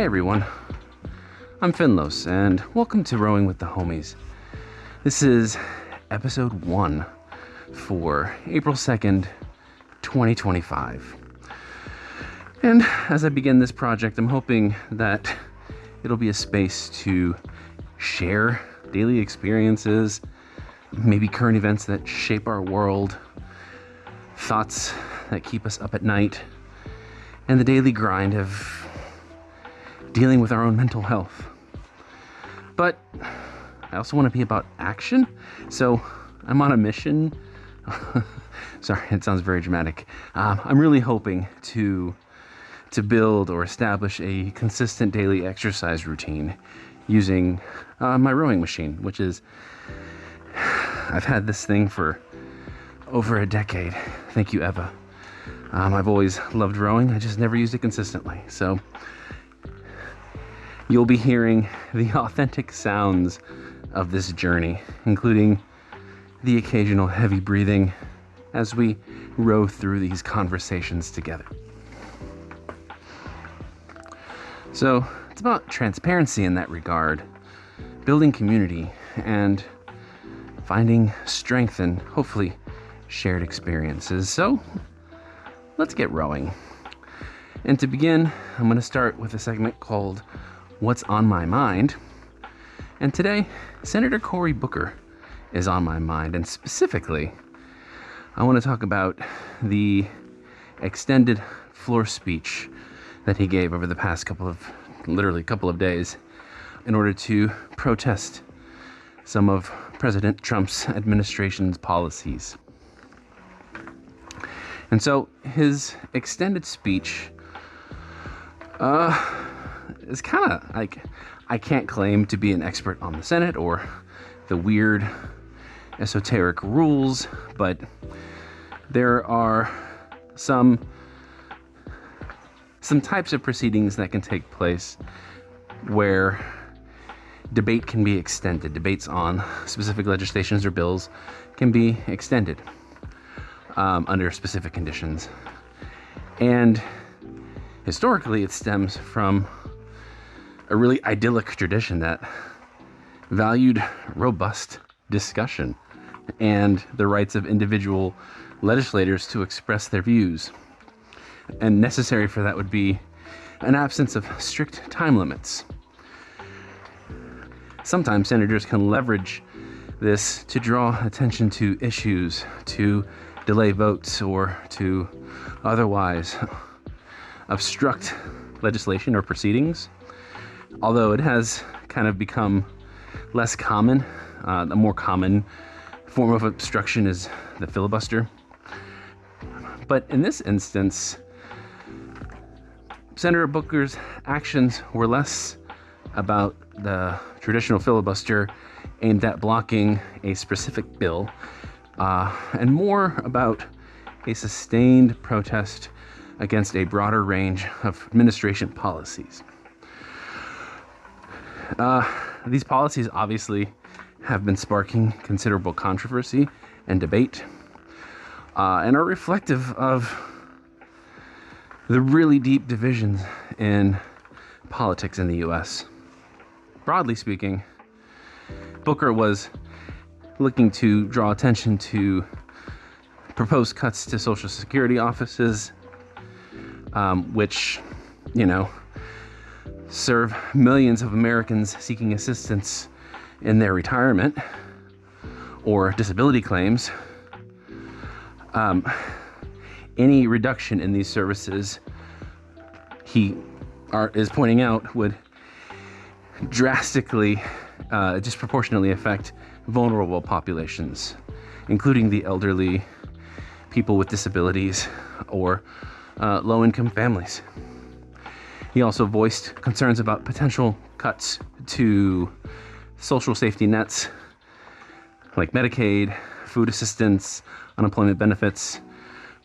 everyone, I'm Finlos, and welcome to Rowing with the Homies. This is episode 1 for April 2nd, 2025. And as I begin this project, I'm hoping that it'll be a space to share daily experiences, maybe current events that shape our world, thoughts that keep us up at night, and the daily grind of dealing with our own mental health. But I also want to be about action, so I'm on a mission. Sorry, it sounds very dramatic. I'm really hoping to build or establish a consistent daily exercise routine using my rowing machine, which is, I've had this thing for over a decade. Thank you, Eva. I've always loved rowing, I just never used it consistently. So you'll be hearing the authentic sounds of this journey, including the occasional heavy breathing as we row through these conversations together. So it's about transparency in that regard, building community, and finding strength in hopefully shared experiences. So let's get rowing. And to begin, I'm going to start with a segment called What's on My Mind? And today, Senator Cory Booker is on my mind. And specifically, I want to talk about the extended floor speech that he gave over the past couple of days in order to protest some of President Trump's administration's policies. And so his extended speech it's kind of like, I can't claim to be an expert on the Senate or the weird esoteric rules, but there are some types of proceedings that can take place where debate can be extended. Debates on specific legislations or bills can be extended under specific conditions. And historically, it stems from a really idyllic tradition that valued robust discussion and the rights of individual legislators to express their views. And necessary for that would be an absence of strict time limits. Sometimes senators can leverage this to draw attention to issues, to delay votes, or to otherwise obstruct legislation or proceedings. Although it has kind of become less common, the more common form of obstruction is the filibuster. But in this instance, Senator Booker's actions were less about the traditional filibuster aimed at blocking a specific bill, and more about a sustained protest against a broader range of administration policies. These policies obviously have been sparking considerable controversy and debate, and are reflective of the really deep divisions in politics in the U.S. Broadly speaking, Booker was looking to draw attention to proposed cuts to Social Security offices, which, serve millions of Americans seeking assistance in their retirement or disability claims. Any reduction in these services, he is pointing out, would drastically, disproportionately affect vulnerable populations, including the elderly, people with disabilities, or low-income families. He also voiced concerns about potential cuts to social safety nets like Medicaid, food assistance, unemployment benefits,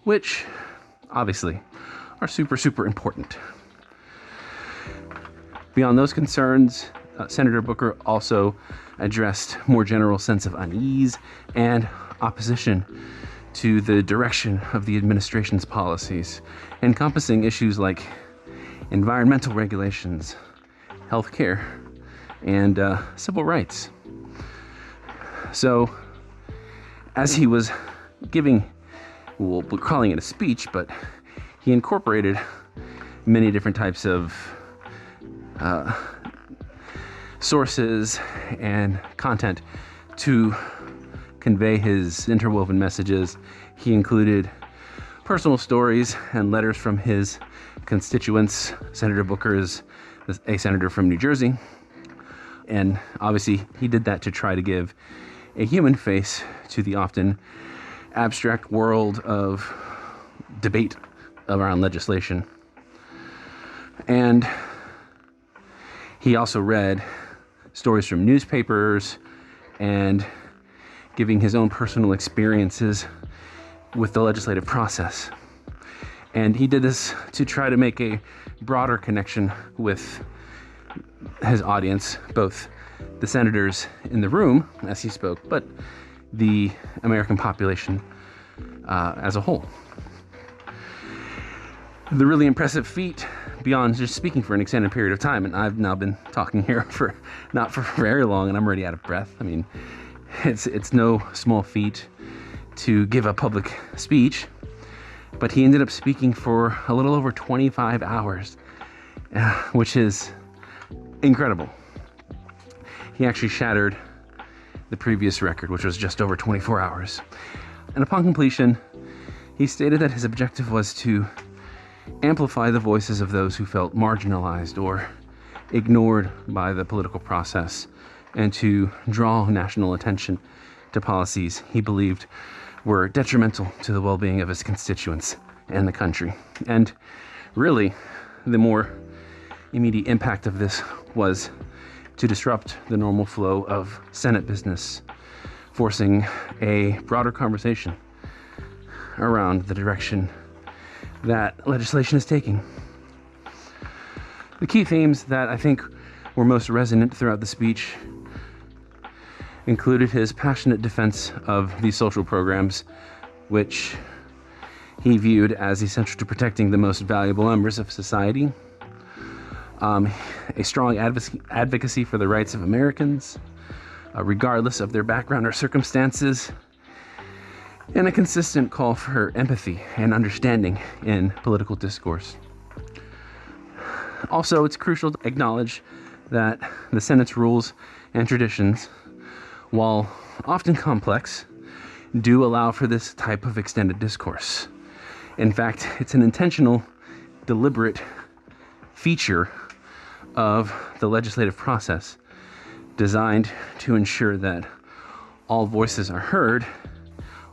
which obviously are super, super important. Beyond those concerns, Senator Booker also addressed more general sense of unease and opposition to the direction of the administration's policies, encompassing issues like environmental regulations, health care, and civil rights. So, as he was giving, well, we're calling it a speech, but he incorporated many different types of sources and content to convey his interwoven messages. He included personal stories and letters from his constituents. Senator Booker is a senator from New Jersey, and obviously he did that to try to give a human face to the often abstract world of debate around legislation. And he also read stories from newspapers and giving his own personal experiences with the legislative process. And he did this to try to make a broader connection with his audience, both the senators in the room as he spoke, but the American population as a whole. The really impressive feat, beyond just speaking for an extended period of time, and I've now been talking here for not for very long, and I'm already out of breath. I mean, it's no small feat to give a public speech, but he ended up speaking for a little over 25 hours, which is incredible. He actually shattered the previous record, which was just over 24 hours. And upon completion, he stated that his objective was to amplify the voices of those who felt marginalized or ignored by the political process, and to draw national attention to policies he believed were detrimental to the well-being of his constituents and the country. And really, the more immediate impact of this was to disrupt the normal flow of Senate business, forcing a broader conversation around the direction that legislation is taking. The key themes that I think were most resonant throughout the speech included his passionate defense of these social programs, which he viewed as essential to protecting the most valuable members of society, a strong advocacy for the rights of Americans, regardless of their background or circumstances, and a consistent call for empathy and understanding in political discourse. Also, it's crucial to acknowledge that the Senate's rules and traditions, while often complex, do allow for this type of extended discourse. In fact, it's an intentional, deliberate feature of the legislative process designed to ensure that all voices are heard,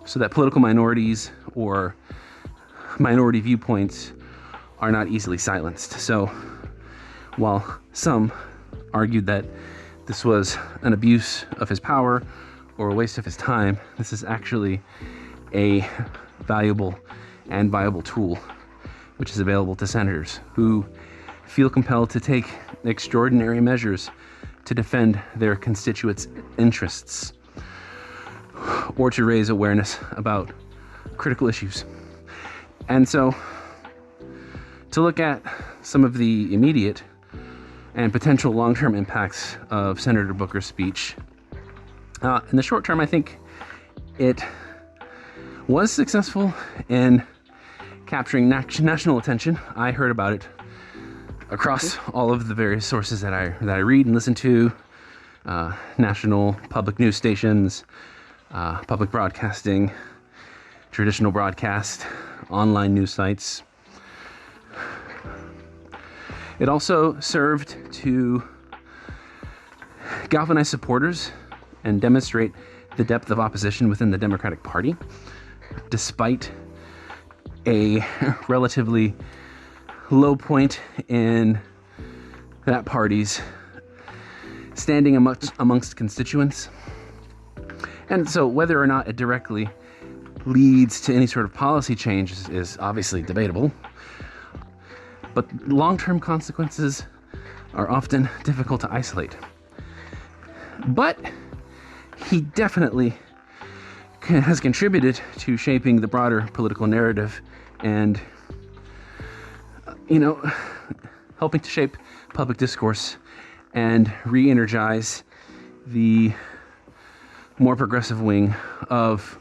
so that political minorities or minority viewpoints are not easily silenced. So while some argued that this was an abuse of his power or a waste of his time, this is actually a valuable and viable tool which is available to senators who feel compelled to take extraordinary measures to defend their constituents' interests or to raise awareness about critical issues. And so, to look at some of the immediate and potential long-term impacts of Senator Booker's speech, in the short term, I think it was successful in capturing national attention. I heard about it across all of the various sources that I read and listen to, national public news stations, public broadcasting, traditional broadcast, online news sites. It also served to galvanize supporters and demonstrate the depth of opposition within the Democratic Party, despite a relatively low point in that party's standing amongst constituents. And so whether or not it directly leads to any sort of policy change is obviously debatable. But long-term consequences are often difficult to isolate. But he definitely has contributed to shaping the broader political narrative and, helping to shape public discourse and re-energize the more progressive wing of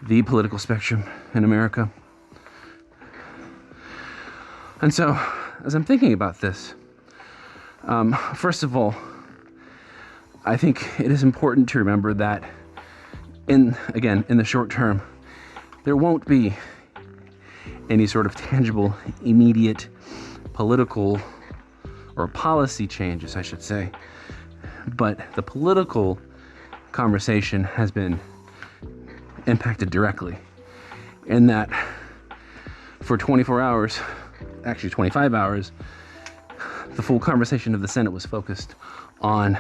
the political spectrum in America. And so, as I'm thinking about this, first of all, I think it is important to remember that in the short term, there won't be any sort of tangible, immediate political or policy changes, I should say. But the political conversation has been impacted directly in that for 24 hours, actually 25 hours, the full conversation of the Senate was focused on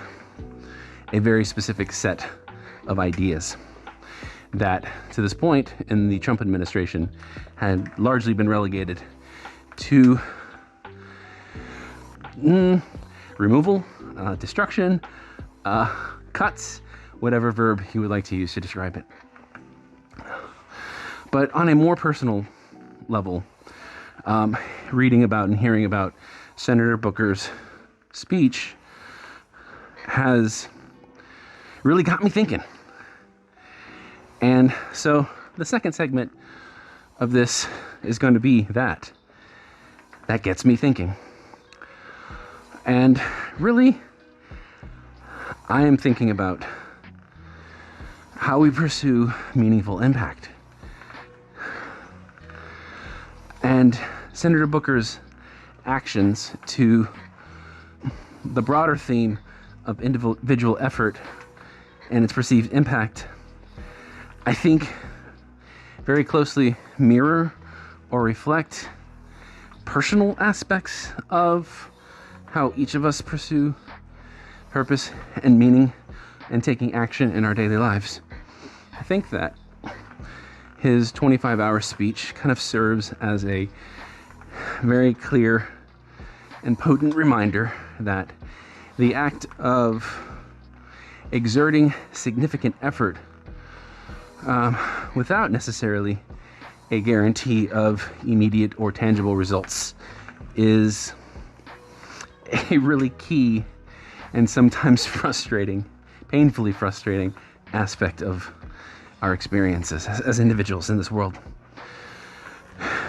a very specific set of ideas that, to this point in the Trump administration, had largely been relegated to removal, destruction, cuts, whatever verb you would like to use to describe it. But on a more personal level, reading about and hearing about Senator Booker's speech has really got me thinking. And so the second segment of this is going to be that gets me thinking. And really, I am thinking about how we pursue meaningful impact. And Senator Booker's actions to the broader theme of individual effort and its perceived impact, I think, very closely mirror or reflect personal aspects of how each of us pursue purpose and meaning and taking action in our daily lives. I think that his 25-hour speech kind of serves as a very clear and potent reminder that the act of exerting significant effort without necessarily a guarantee of immediate or tangible results is a really key and sometimes frustrating, painfully frustrating aspect of our experiences as individuals in this world.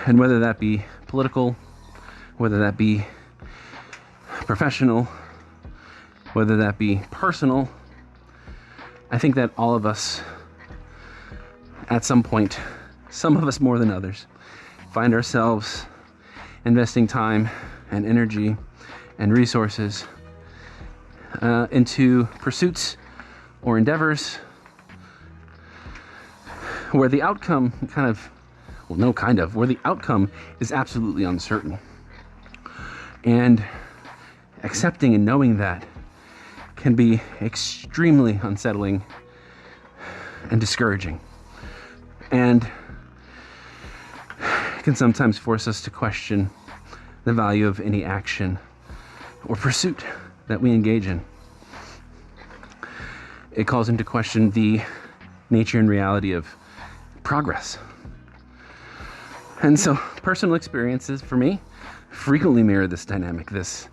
And whether that be political, whether that be professional, whether that be personal, I think that all of us, at some point, some of us more than others, find ourselves investing time and energy and resources into pursuits or endeavors where the outcome where the outcome is absolutely uncertain. And accepting and knowing that can be extremely unsettling and discouraging, and can sometimes force us to question the value of any action or pursuit that we engage in. It calls into question the nature and reality of progress. And so personal experiences for me frequently mirror this dynamic, this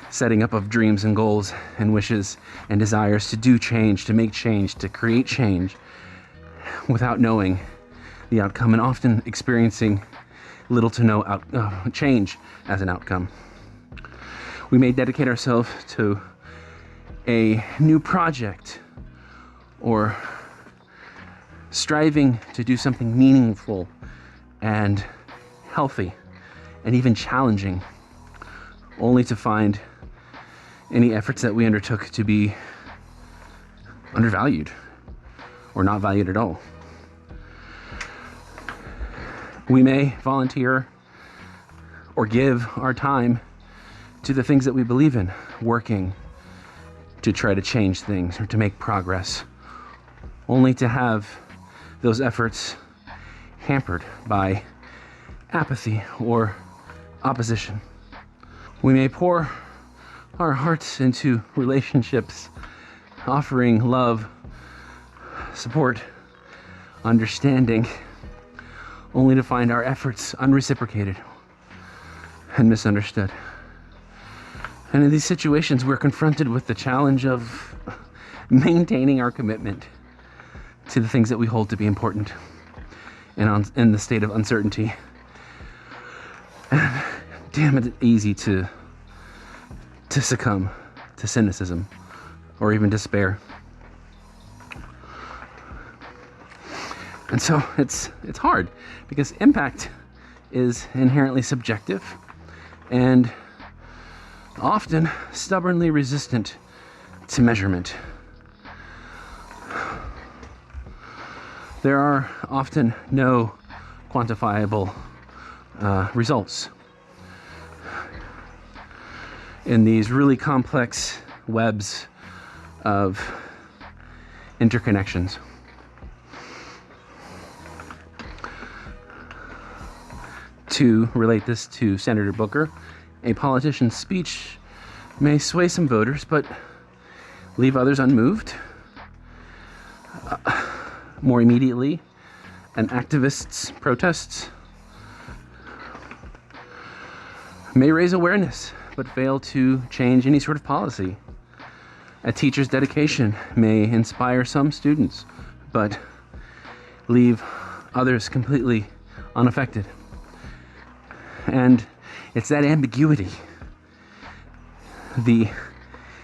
setting up of dreams and goals and wishes and desires to do change, to make change, to create change without knowing the outcome, and often experiencing little to no change as an outcome. We may dedicate ourselves to a new project or striving to do something meaningful and healthy and even challenging, only to find any efforts that we undertook to be undervalued or not valued at all. We may volunteer or give our time to the things that we believe in, working to try to change things or to make progress, only to have those efforts hampered by apathy or opposition. We may pour our hearts into relationships, offering love, support, understanding, only to find our efforts unreciprocated and misunderstood. And in these situations, we're confronted with the challenge of maintaining our commitment to the things that we hold to be important in the state of uncertainty. And damn it, easy to succumb to cynicism or even despair. And so it's hard because impact is inherently subjective and often stubbornly resistant to measurement. There are often no quantifiable results in these really complex webs of interconnections. To relate this to Senator Booker, a politician's speech may sway some voters, but leave others unmoved. More immediately, an activist's protests may raise awareness, but fail to change any sort of policy. A teacher's dedication may inspire some students, but leave others completely unaffected. And it's that ambiguity, the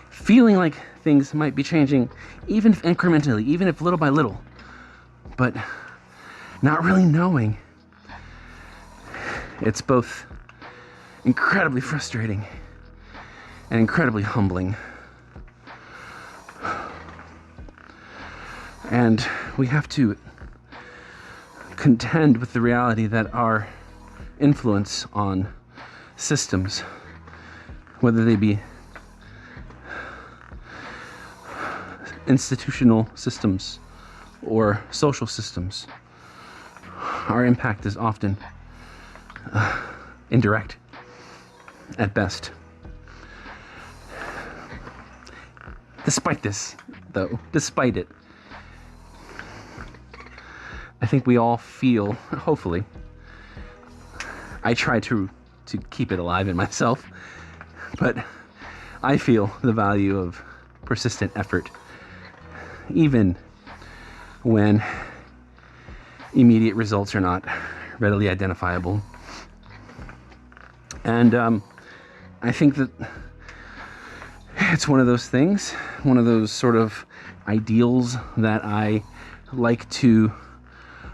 feeling like things might be changing, even if incrementally, even if little by little, but not really knowing. It's both incredibly frustrating and incredibly humbling. And we have to contend with the reality that our influence on systems, whether they be institutional systems or social systems, our impact is often indirect at best. Despite this, though, despite it, I think we all feel, hopefully, I try to keep it alive in myself, but I feel the value of persistent effort, even when immediate results are not readily identifiable. And I think that it's one of those things, one of those sort of ideals that I like to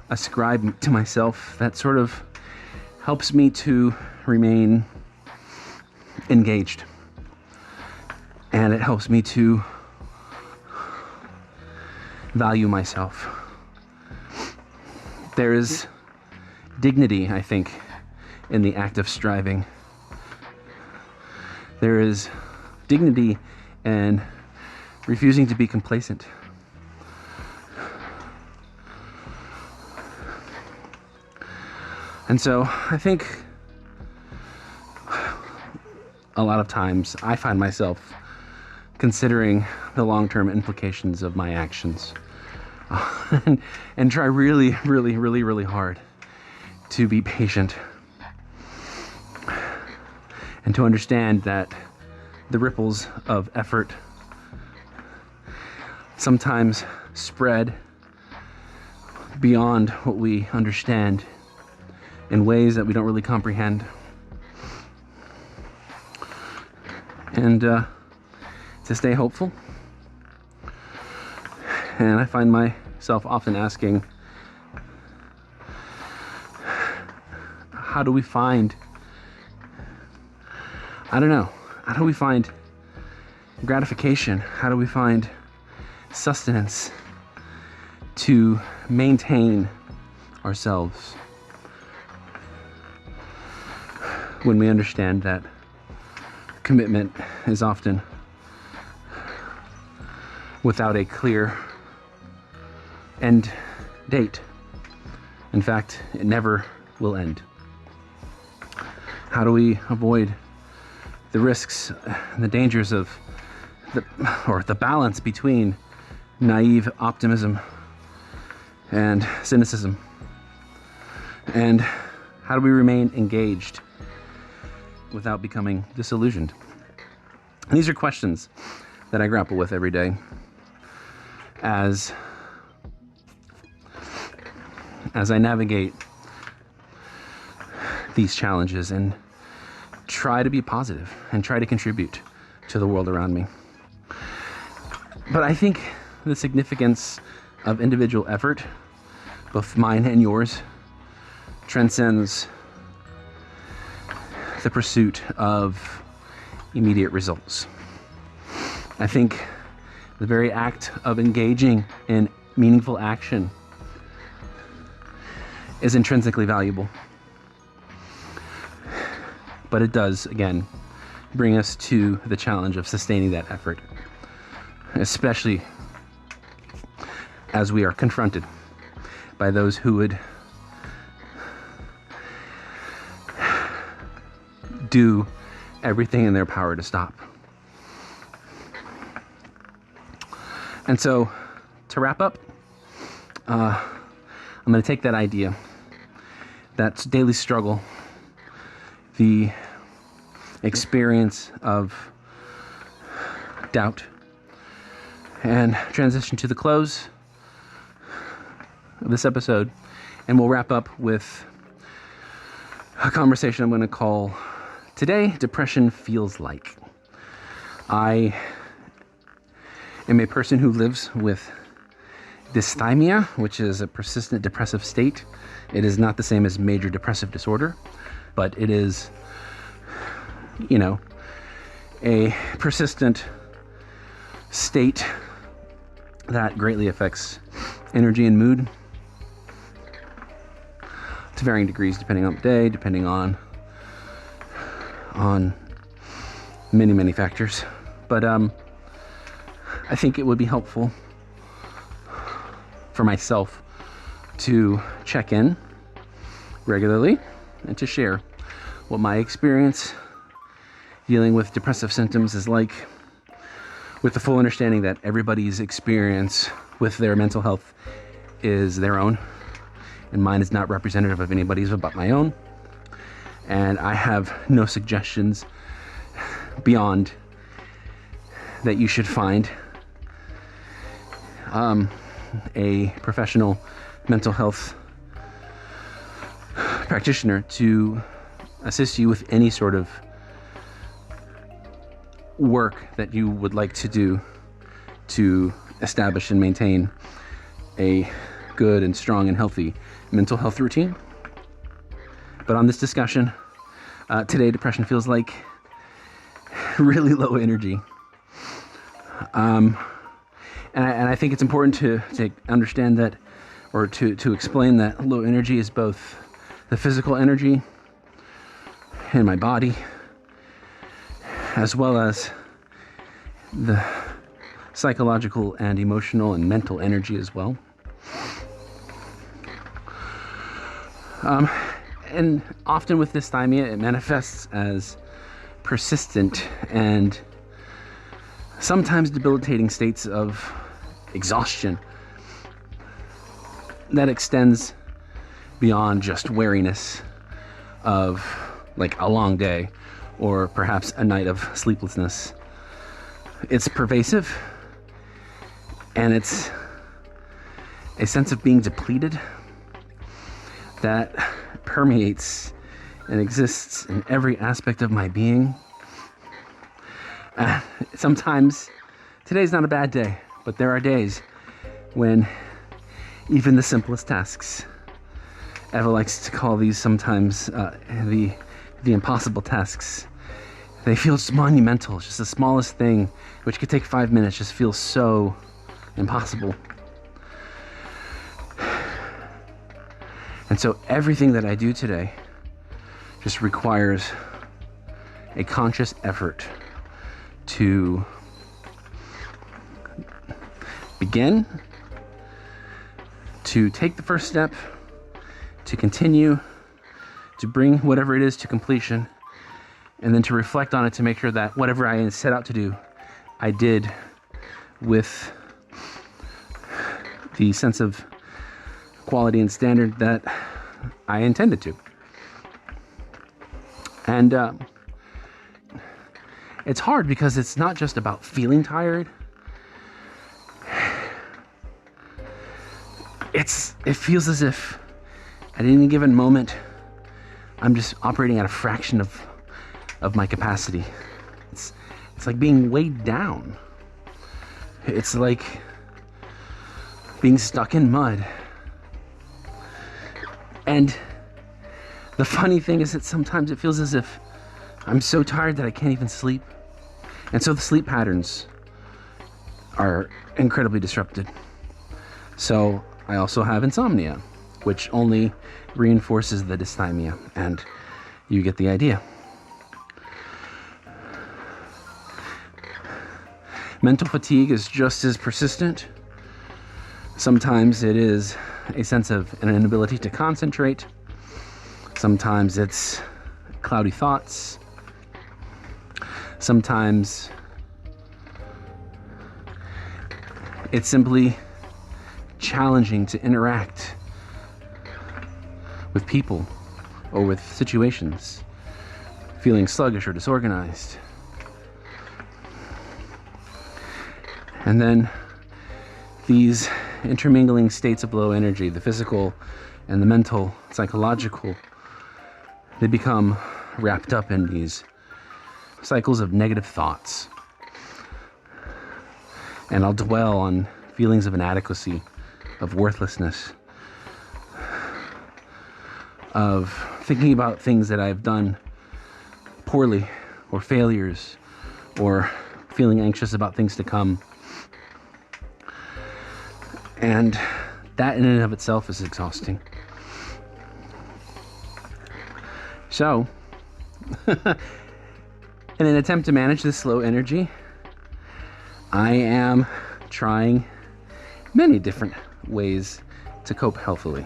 ascribe to myself that sort of helps me to remain engaged. And it helps me to value myself. There is dignity, I think, in the act of striving. There is dignity in refusing to be complacent. And so I think a lot of times I find myself considering the long-term implications of my actions and try really hard to be patient and to understand that the ripples of effort sometimes spread beyond what we understand in ways that we don't really comprehend. And to stay hopeful. And I find myself often asking, how do we find gratification? How do we find sustenance to maintain ourselves when we understand that commitment is often without a clear end date? In fact, it never will end. How do we avoid the risks and the dangers of the balance between naive optimism and cynicism? And how do we remain engaged without becoming disillusioned? And these are questions that I grapple with every day as I navigate these challenges and try to be positive and try to contribute to the world around me. But I think the significance of individual effort, both mine and yours, transcends the pursuit of immediate results. I think the very act of engaging in meaningful action is intrinsically valuable. But it does, again, bring us to the challenge of sustaining that effort, especially as we are confronted by those who would do everything in their power to stop. And so, to wrap up, I'm going to take that idea, that daily struggle, the experience of doubt, and transition to the close of this episode. And we'll wrap up with a conversation I'm going to call Today Depression Feels Like. I am a person who lives with dysthymia, which is a persistent depressive state. It is not the same as major depressive disorder, but it is, a persistent state that greatly affects energy and mood to varying degrees depending on the day, depending on many, many factors. But I think it would be helpful for myself to check in regularly and to share what my experience dealing with depressive symptoms is like, with the full understanding that everybody's experience with their mental health is their own, and mine is not representative of anybody's but my own. And I have no suggestions beyond that you should find a professional mental health practitioner to assist you with any sort of work that you would like to do to establish and maintain a good and strong and healthy mental health routine. But on this discussion, today depression feels like really low energy. And I think it's important to understand that, or to explain that low energy is both the physical energy in my body, as well as the psychological and emotional and mental energy as well. And often with dysthymia, it manifests as persistent and sometimes debilitating states of exhaustion that extends beyond just weariness of like a long day or perhaps a night of sleeplessness. It's pervasive, and it's a sense of being depleted that permeates and exists in every aspect of my being. Sometimes, today's not a bad day, but there are days when even the simplest tasks, Eva likes to call these sometimes the impossible tasks, they feel just monumental. Just the smallest thing, which could take 5 minutes, just feels so impossible. And so everything that I do today just requires a conscious effort to begin, to take the first step, to continue, to bring whatever it is to completion, and then to reflect on it to make sure that whatever I set out to do, I did with the sense of quality and standard that I intended to. And it's hard because it's not just about feeling tired. It feels as if at any given moment, I'm just operating at a fraction of my capacity. It's like being weighed down. It's like being stuck in mud. And the funny thing is that sometimes it feels as if I'm so tired that I can't even sleep. And so the sleep patterns are incredibly disrupted. So I also have insomnia, which only reinforces the dysthymia, and you get the idea. Mental fatigue is just as persistent. Sometimes it is a sense of an inability to concentrate. Sometimes it's cloudy thoughts. Sometimes it's simply challenging to interact with people or with situations, feeling sluggish or disorganized. And then these intermingling states of low energy, the physical and the mental, psychological, they become wrapped up in these cycles of negative thoughts. And I'll dwell on feelings of inadequacy, of worthlessness, of thinking about things that I've done poorly, or failures, or feeling anxious about things to come. And that in and of itself is exhausting. So, in an attempt to manage this low energy, I am trying many different ways to cope healthily.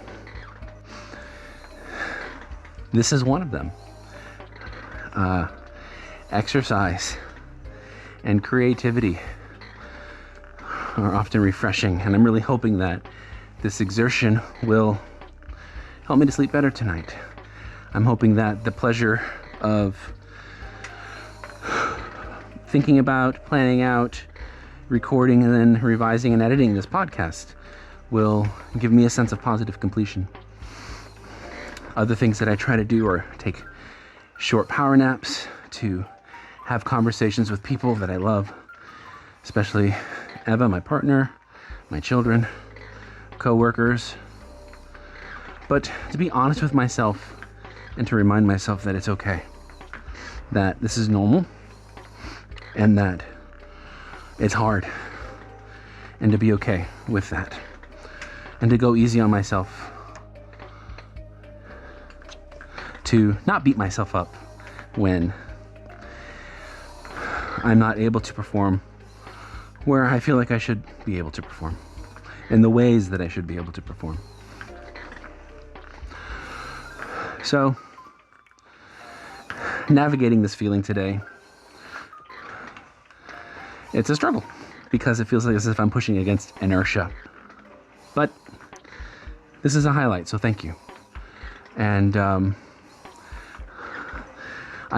This is one of them. Exercise and creativity are often refreshing, and I'm really hoping that this exertion will help me to sleep better tonight. I'm hoping that the pleasure of thinking about, planning out, recording, and then revising and editing this podcast will give me a sense of positive completion. Other things that I try to do are take short power naps, to have conversations with people that I love, especially Eva, my partner, my children, co-workers. But to be honest with myself and to remind myself that it's okay, that this is normal, and that it's hard, and to be okay with that, and to go easy on myself, to not beat myself up when I'm not able to perform where I feel like I should be able to perform, in the ways that I should be able to perform. So, navigating this feeling today, it's a struggle because it feels like as if I'm pushing against inertia. But this is a highlight, so thank you. And I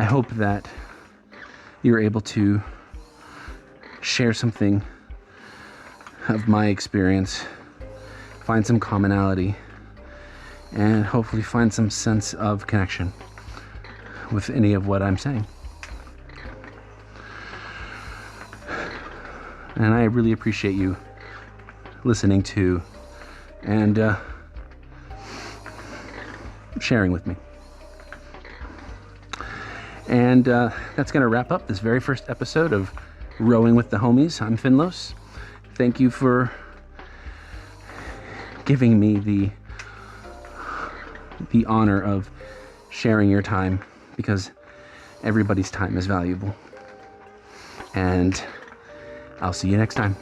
hope that you're able to share something of my experience, find some commonality, and hopefully find some sense of connection with any of what I'm saying. And I really appreciate you listening to and sharing with me. And that's going to wrap up this very first episode of Rowing with the Homies. I'm Finlos. Thank you for giving me the honor of sharing your time, because everybody's time is valuable. And I'll see you next time.